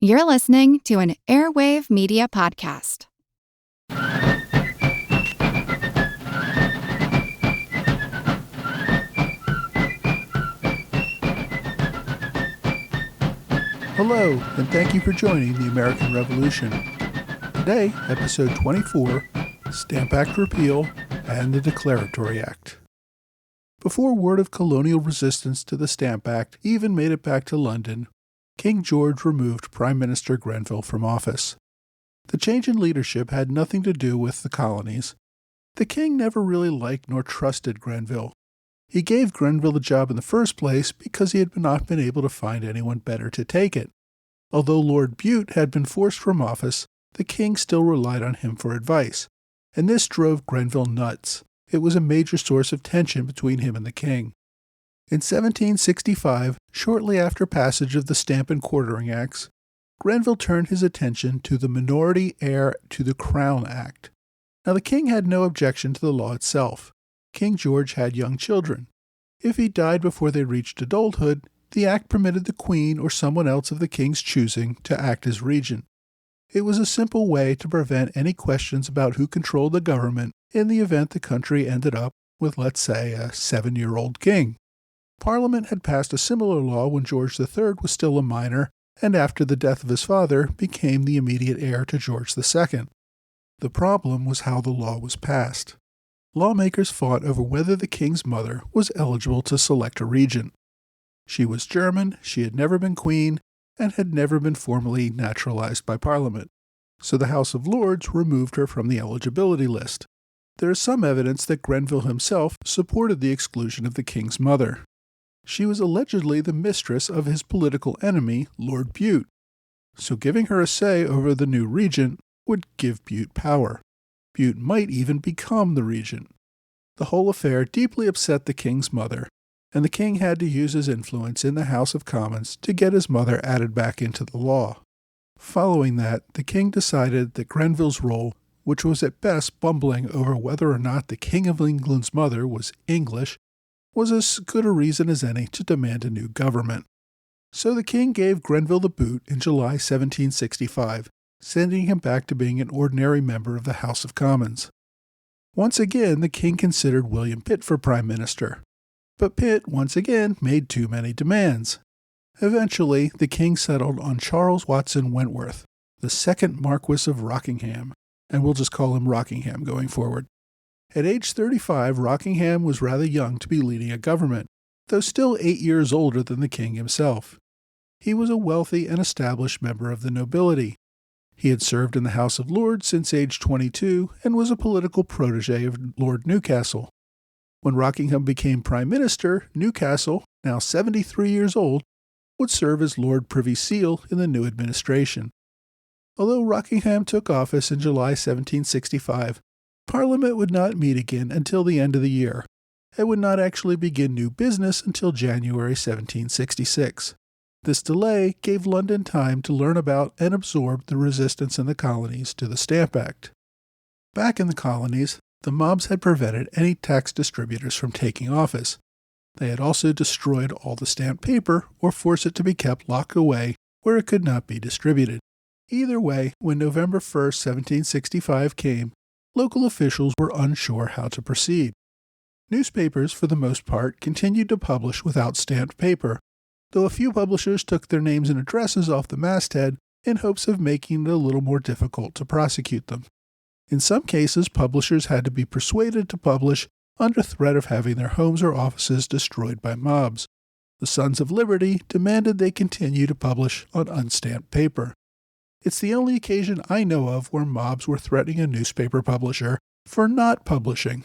You're listening to an Airwave Media Podcast. Hello, and thank you for joining the American Revolution. Today, episode 24, Stamp Act Repeal and the Declaratory Act. Before word of colonial resistance to the Stamp Act even made it back to London, King George removed Prime Minister Grenville from office. The change in leadership had nothing to do with the colonies. The king never really liked nor trusted Grenville. He gave Grenville the job in the first place because he had not been able to find anyone better to take it. Although Lord Bute had been forced from office, the king still relied on him for advice, and this drove Grenville nuts. It was a major source of tension between him and the king. In 1765, shortly after passage of the Stamp and Quartering Acts, Grenville turned his attention to the Minority Heir to the Crown Act. Now the king had no objection to the law itself. King George had young children. If he died before they reached adulthood, the act permitted the queen or someone else of the king's choosing to act as regent. It was a simple way to prevent any questions about who controlled the government in the event the country ended up with, let's say, a 7-year-old king. Parliament had passed a similar law when George III was still a minor and after the death of his father became the immediate heir to George II. The problem was how the law was passed. Lawmakers fought over whether the king's mother was eligible to select a regent. She was German, she had never been queen, and had never been formally naturalized by Parliament, so the House of Lords removed her from the eligibility list. There is some evidence that Grenville himself supported the exclusion of the king's mother. She was allegedly the mistress of his political enemy, Lord Bute, so giving her a say over the new regent would give Bute power. Bute might even become the regent. The whole affair deeply upset the king's mother, and the king had to use his influence in the House of Commons to get his mother added back into the law. Following that, the king decided that Grenville's role, which was at best bumbling over whether or not the King of England's mother was English, was as good a reason as any to demand a new government. So the king gave Grenville the boot in July 1765, sending him back to being an ordinary member of the House of Commons. Once again, the king considered William Pitt for prime minister. But Pitt, once again, made too many demands. Eventually, the king settled on Charles Watson Wentworth, the second Marquis of Rockingham, and we'll just call him Rockingham going forward. At age 35, Rockingham was rather young to be leading a government, though still 8 years older than the king himself. He was a wealthy and established member of the nobility. He had served in the House of Lords since age 22 and was a political protege of Lord Newcastle. When Rockingham became Prime Minister, Newcastle, now 73 years old, would serve as Lord Privy Seal in the new administration. Although Rockingham took office in July 1765, Parliament would not meet again until the end of the year, and would not actually begin new business until January 1766. This delay gave London time to learn about and absorb the resistance in the colonies to the Stamp Act. Back in the colonies, the mobs had prevented any tax distributors from taking office. They had also destroyed all the stamped paper or forced it to be kept locked away where it could not be distributed. Either way, when November 1, 1765 came, local officials were unsure how to proceed. Newspapers, for the most part, continued to publish without stamped paper, though a few publishers took their names and addresses off the masthead in hopes of making it a little more difficult to prosecute them. In some cases, publishers had to be persuaded to publish under threat of having their homes or offices destroyed by mobs. The Sons of Liberty demanded they continue to publish on unstamped paper. It's the only occasion I know of where mobs were threatening a newspaper publisher for not publishing.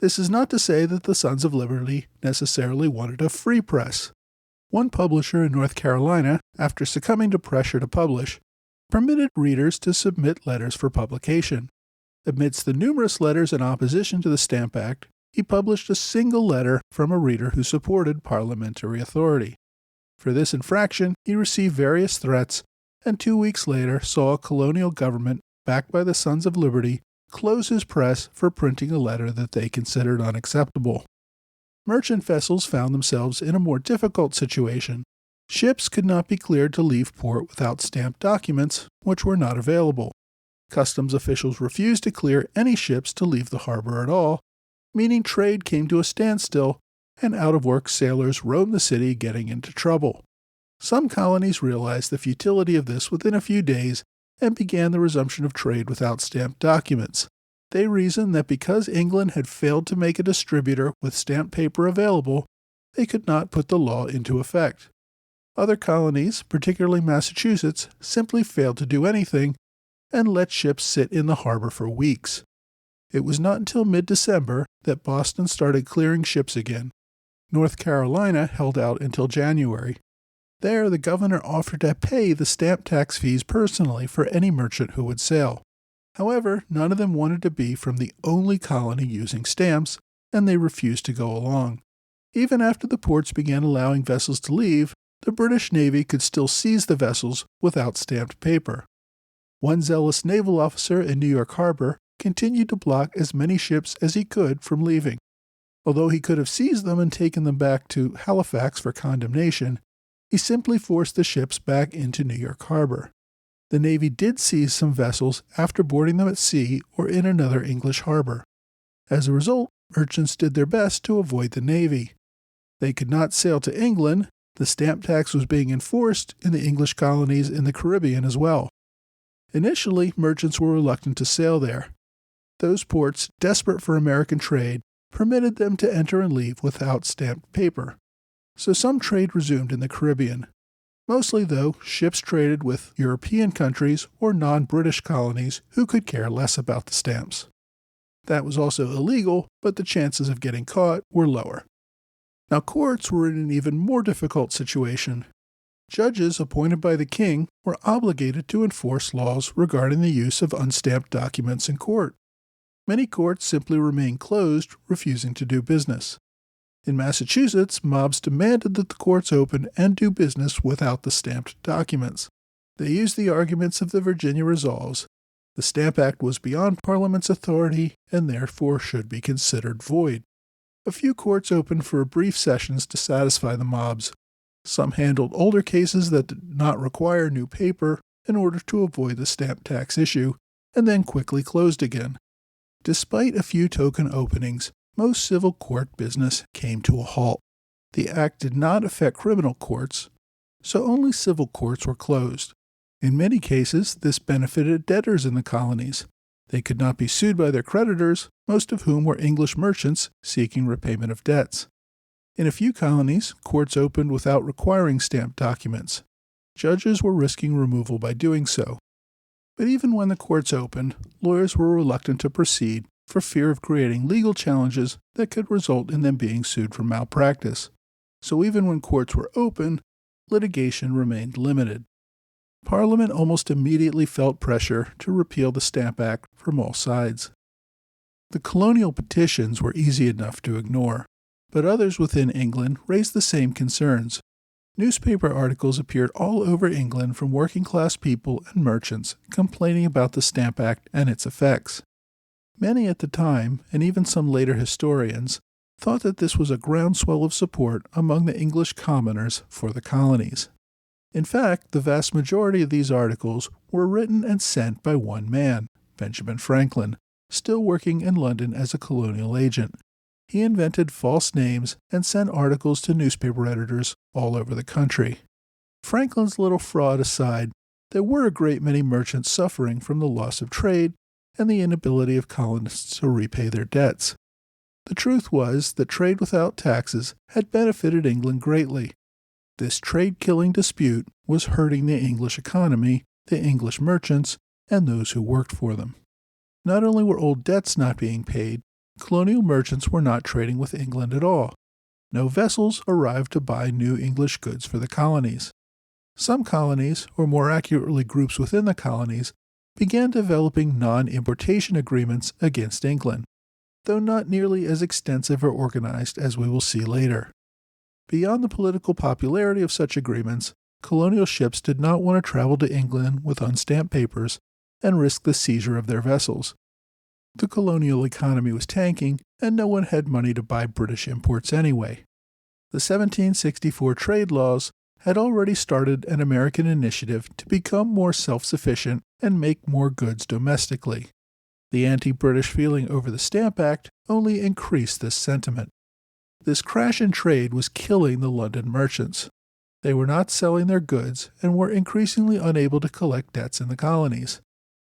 This is not to say that the Sons of Liberty necessarily wanted a free press. One publisher in North Carolina, after succumbing to pressure to publish, permitted readers to submit letters for publication. Amidst the numerous letters in opposition to the Stamp Act, he published a single letter from a reader who supported parliamentary authority. For this infraction, he received various threats, and 2 weeks later saw a colonial government, backed by the Sons of Liberty, close his press for printing a letter that they considered unacceptable. Merchant vessels found themselves in a more difficult situation. Ships could not be cleared to leave port without stamped documents, which were not available. Customs officials refused to clear any ships to leave the harbor at all, meaning trade came to a standstill and out-of-work sailors roamed the city getting into trouble. Some colonies realized the futility of this within a few days and began the resumption of trade without stamped documents. They reasoned that because England had failed to make a distributor with stamped paper available, they could not put the law into effect. Other colonies, particularly Massachusetts, simply failed to do anything and let ships sit in the harbor for weeks. It was not until mid-December that Boston started clearing ships again. North Carolina held out until January. There, the governor offered to pay the stamp tax fees personally for any merchant who would sail. However, none of them wanted to be from the only colony using stamps, and they refused to go along. Even after the ports began allowing vessels to leave, the British Navy could still seize the vessels without stamped paper. One zealous naval officer in New York Harbor continued to block as many ships as he could from leaving. Although he could have seized them and taken them back to Halifax for condemnation, he simply forced the ships back into New York Harbor. The Navy did seize some vessels after boarding them at sea or in another English harbor. As a result, merchants did their best to avoid the Navy. They could not sail to England. The stamp tax was being enforced in the English colonies in the Caribbean as well. Initially, merchants were reluctant to sail there. Those ports, desperate for American trade, permitted them to enter and leave without stamped paper. So some trade resumed in the Caribbean. Mostly, though, ships traded with European countries or non-British colonies who could care less about the stamps. That was also illegal, but the chances of getting caught were lower. Now, courts were in an even more difficult situation. Judges appointed by the king were obligated to enforce laws regarding the use of unstamped documents in court. Many courts simply remained closed, refusing to do business. In Massachusetts, mobs demanded that the courts open and do business without the stamped documents. They used the arguments of the Virginia Resolves. The Stamp Act was beyond Parliament's authority and therefore should be considered void. A few courts opened for brief sessions to satisfy the mobs. Some handled older cases that did not require new paper in order to avoid the stamp tax issue, and then quickly closed again. Despite a few token openings, most civil court business came to a halt. The act did not affect criminal courts, so only civil courts were closed. In many cases, this benefited debtors in the colonies. They could not be sued by their creditors, most of whom were English merchants seeking repayment of debts. In a few colonies, courts opened without requiring stamped documents. Judges were risking removal by doing so. But even when the courts opened, lawyers were reluctant to proceed for fear of creating legal challenges that could result in them being sued for malpractice. So even when courts were open, litigation remained limited. Parliament almost immediately felt pressure to repeal the Stamp Act from all sides. The colonial petitions were easy enough to ignore, but others within England raised the same concerns. Newspaper articles appeared all over England from working-class people and merchants complaining about the Stamp Act and its effects. Many at the time, and even some later historians, thought that this was a groundswell of support among the English commoners for the colonies. In fact, the vast majority of these articles were written and sent by one man, Benjamin Franklin, still working in London as a colonial agent. He invented false names and sent articles to newspaper editors all over the country. Franklin's little fraud aside, there were a great many merchants suffering from the loss of trade and the inability of colonists to repay their debts. The truth was that trade without taxes had benefited England greatly. This trade-killing dispute was hurting the English economy, the English merchants, and those who worked for them. Not only were old debts not being paid, colonial merchants were not trading with England at all. No vessels arrived to buy new English goods for the colonies. Some colonies, or more accurately groups within the colonies, began developing non-importation agreements against England, though not nearly as extensive or organized as we will see later. Beyond the political popularity of such agreements, colonial ships did not want to travel to England with unstamped papers and risk the seizure of their vessels. The colonial economy was tanking, and no one had money to buy British imports anyway. The 1764 trade laws had already started an American initiative to become more self-sufficient and make more goods domestically. The anti-British feeling over the Stamp Act only increased this sentiment. This crash in trade was killing the London merchants. They were not selling their goods and were increasingly unable to collect debts in the colonies.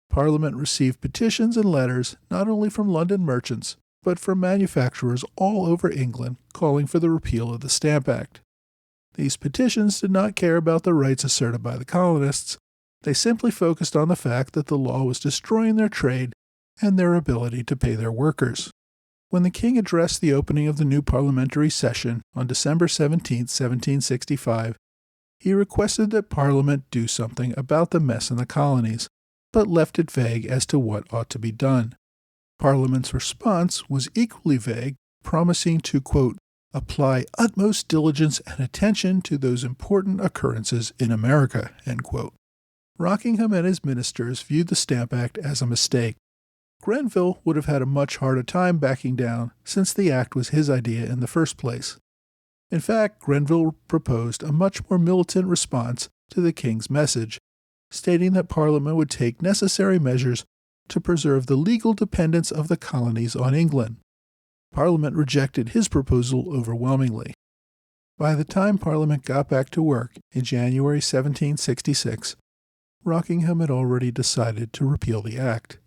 Parliament received petitions and letters not only from London merchants, but from manufacturers all over England calling for the repeal of the Stamp Act. These petitions did not care about the rights asserted by the colonists. They simply focused on the fact that the law was destroying their trade and their ability to pay their workers. When the king addressed the opening of the new parliamentary session on December 17, 1765, he requested that Parliament do something about the mess in the colonies, but left it vague as to what ought to be done. Parliament's response was equally vague, promising to, quote, apply utmost diligence and attention to those important occurrences in America, end quote. Rockingham and his ministers viewed the Stamp Act as a mistake. Grenville would have had a much harder time backing down since the act was his idea in the first place. In fact, Grenville proposed a much more militant response to the king's message, stating that Parliament would take necessary measures to preserve the legal dependence of the colonies on England. Parliament rejected his proposal overwhelmingly. By the time Parliament got back to work in January 1766, Rockingham had already decided to repeal the act.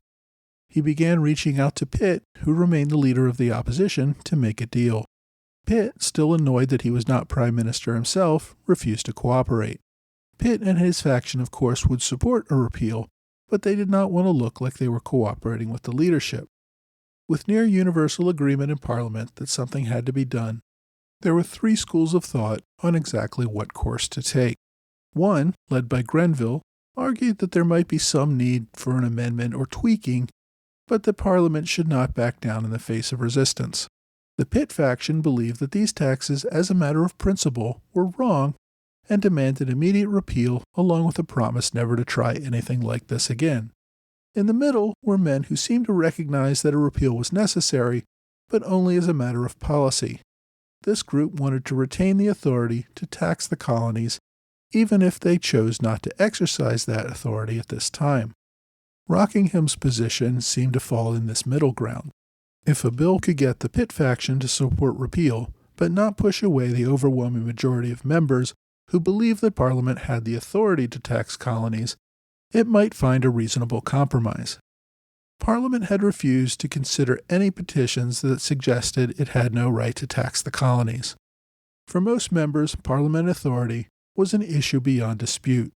He began reaching out to Pitt, who remained the leader of the opposition, to make a deal. Pitt, still annoyed that he was not prime minister himself, refused to cooperate. Pitt and his faction, of course, would support a repeal, but they did not want to look like they were cooperating with the leadership. With near universal agreement in Parliament that something had to be done, there were three schools of thought on exactly what course to take. One, led by Grenville, argued that there might be some need for an amendment or tweaking, but that Parliament should not back down in the face of resistance. The Pitt faction believed that these taxes, as a matter of principle, were wrong and demanded immediate repeal along with a promise never to try anything like this again. In the middle were men who seemed to recognize that a repeal was necessary, but only as a matter of policy. This group wanted to retain the authority to tax the colonies, even if they chose not to exercise that authority at this time. Rockingham's position seemed to fall in this middle ground. If a bill could get the Pitt faction to support repeal, but not push away the overwhelming majority of members who believed that Parliament had the authority to tax colonies, it might find a reasonable compromise. Parliament had refused to consider any petitions that suggested it had no right to tax the colonies. For most members, Parliament authority was an issue beyond dispute.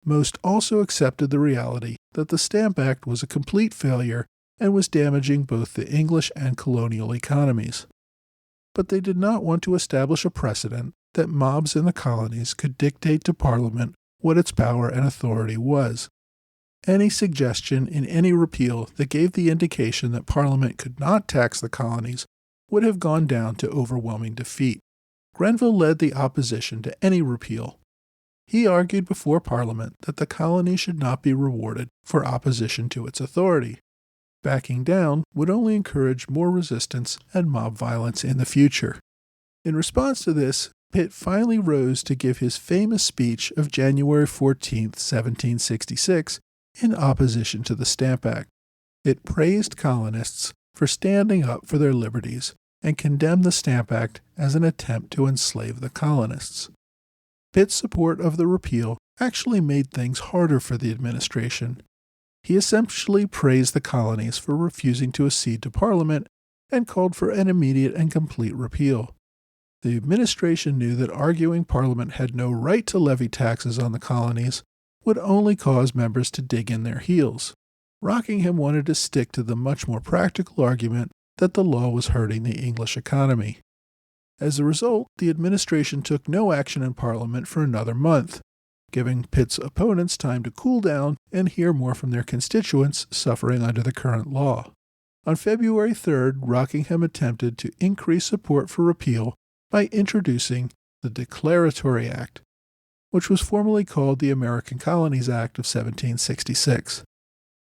Most also accepted the reality that the Stamp Act was a complete failure and was damaging both the English and colonial economies. But they did not want to establish a precedent that mobs in the colonies could dictate to Parliament what its power and authority was. Any suggestion in any repeal that gave the indication that Parliament could not tax the colonies would have gone down to overwhelming defeat. Grenville led the opposition to any repeal. He argued before Parliament that the colony should not be rewarded for opposition to its authority. Backing down would only encourage more resistance and mob violence in the future. In response to this, Pitt finally rose to give his famous speech of January 14, 1766, in opposition to the Stamp Act. It praised colonists for standing up for their liberties and condemned the Stamp Act as an attempt to enslave the colonists. Pitt's support of the repeal actually made things harder for the administration. He essentially praised the colonies for refusing to accede to Parliament and called for an immediate and complete repeal. The administration knew that arguing Parliament had no right to levy taxes on the colonies would only cause members to dig in their heels. Rockingham wanted to stick to the much more practical argument that the law was hurting the English economy. As a result, the administration took no action in Parliament for another month, giving Pitt's opponents time to cool down and hear more from their constituents suffering under the current law. On February 3rd, Rockingham attempted to increase support for repeal by introducing the Declaratory Act, which was formerly called the American Colonies Act of 1766.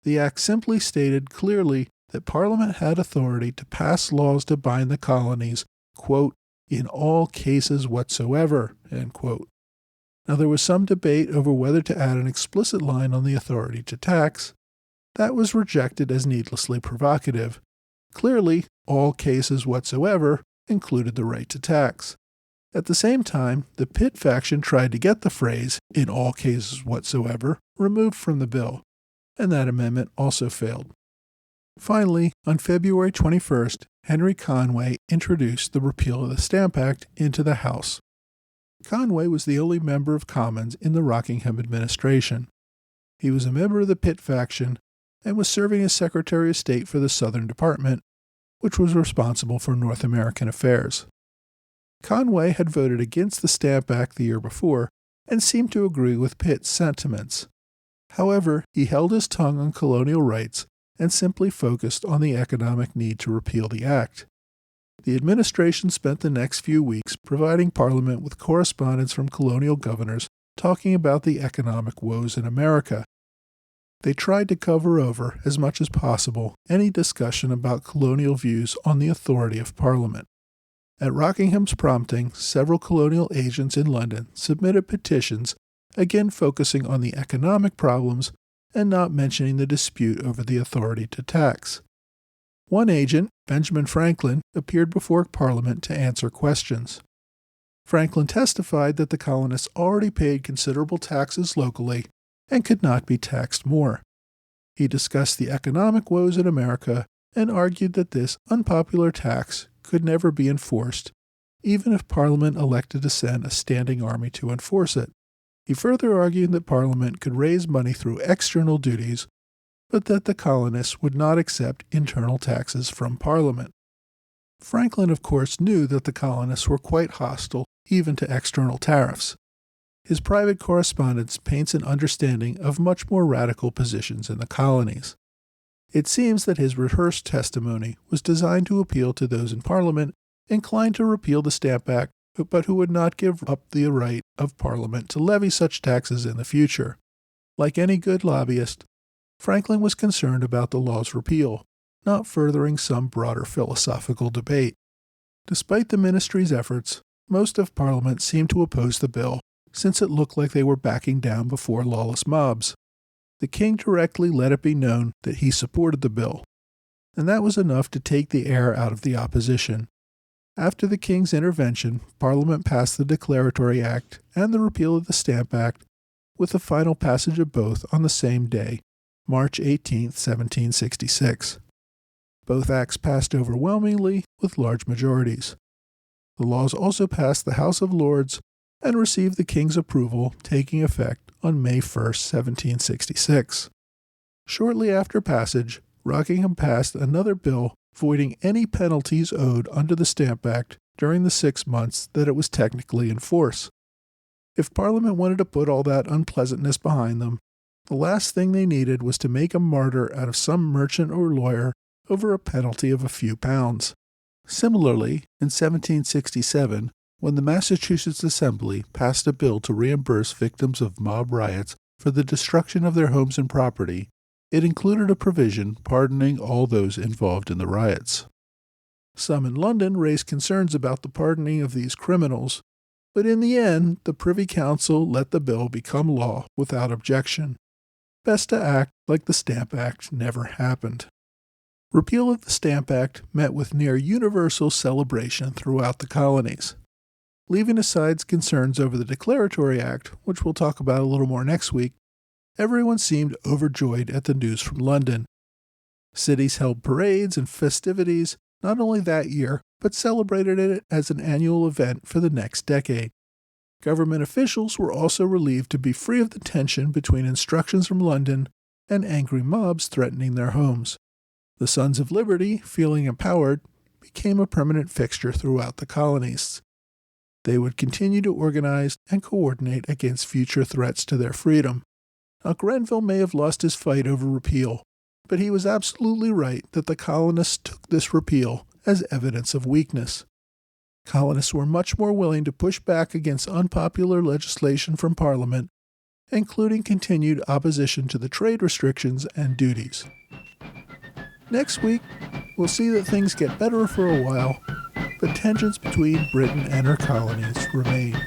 The act simply stated clearly that Parliament had authority to pass laws to bind the colonies, quote, in all cases whatsoever, end quote. Now, there was some debate over whether to add an explicit line on the authority to tax. That was rejected as needlessly provocative. Clearly, all cases whatsoever included the right to tax. At the same time, the Pitt faction tried to get the phrase, "in all cases whatsoever," removed from the bill, and that amendment also failed. Finally, on February 21st, Henry Conway introduced the repeal of the Stamp Act into the House. Conway was the only member of Commons in the Rockingham administration. He was a member of the Pitt faction and was serving as Secretary of State for the Southern Department, which was responsible for North American affairs. Conway had voted against the Stamp Act the year before and seemed to agree with Pitt's sentiments. However, he held his tongue on colonial rights and simply focused on the economic need to repeal the act. The administration spent the next few weeks providing Parliament with correspondence from colonial governors talking about the economic woes in America. They tried to cover over, as much as possible, any discussion about colonial views on the authority of Parliament. At Rockingham's prompting, several colonial agents in London submitted petitions, again focusing on the economic problems and not mentioning the dispute over the authority to tax. One agent, Benjamin Franklin, appeared before Parliament to answer questions. Franklin testified that the colonists already paid considerable taxes locally and could not be taxed more. He discussed the economic woes in America and argued that this unpopular tax could never be enforced, even if Parliament elected to send a standing army to enforce it. He further argued that Parliament could raise money through external duties, but that the colonists would not accept internal taxes from Parliament. Franklin, of course, knew that the colonists were quite hostile even to external tariffs. His private correspondence paints an understanding of much more radical positions in the colonies. It seems that his rehearsed testimony was designed to appeal to those in Parliament inclined to repeal the Stamp Act, but who would not give up the right of Parliament to levy such taxes in the future. Like any good lobbyist, Franklin was concerned about the law's repeal, not furthering some broader philosophical debate. Despite the ministry's efforts, most of Parliament seemed to oppose the bill, since it looked like they were backing down before lawless mobs. The king directly let it be known that he supported the bill, and that was enough to take the air out of the opposition. After the king's intervention, Parliament passed the Declaratory Act and the repeal of the Stamp Act, with the final passage of both on the same day, March 18, 1766. Both acts passed overwhelmingly with large majorities. The laws also passed the House of Lords and received the king's approval, taking effect on May 1, 1766. Shortly after passage, Rockingham passed another bill voiding any penalties owed under the Stamp Act during the 6 months that it was technically in force. If Parliament wanted to put all that unpleasantness behind them, the last thing they needed was to make a martyr out of some merchant or lawyer over a penalty of a few pounds. Similarly, in 1767, when the Massachusetts Assembly passed a bill to reimburse victims of mob riots for the destruction of their homes and property, it included a provision pardoning all those involved in the riots. Some in London raised concerns about the pardoning of these criminals, but in the end, the Privy Council let the bill become law without objection. Best to act like the Stamp Act never happened. Repeal of the Stamp Act met with near universal celebration throughout the colonies. Leaving aside concerns over the Declaratory Act, which we'll talk about a little more next week, everyone seemed overjoyed at the news from London. Cities held parades and festivities not only that year, but celebrated it as an annual event for the next decade. Government officials were also relieved to be free of the tension between instructions from London and angry mobs threatening their homes. The Sons of Liberty, feeling empowered, became a permanent fixture throughout the colonies. They would continue to organize and coordinate against future threats to their freedom. Now, Grenville may have lost his fight over repeal, but he was absolutely right that the colonists took this repeal as evidence of weakness. Colonists were much more willing to push back against unpopular legislation from Parliament, including continued opposition to the trade restrictions and duties. Next week, we'll see that things get better for a while, but tensions between Britain and her colonies remain.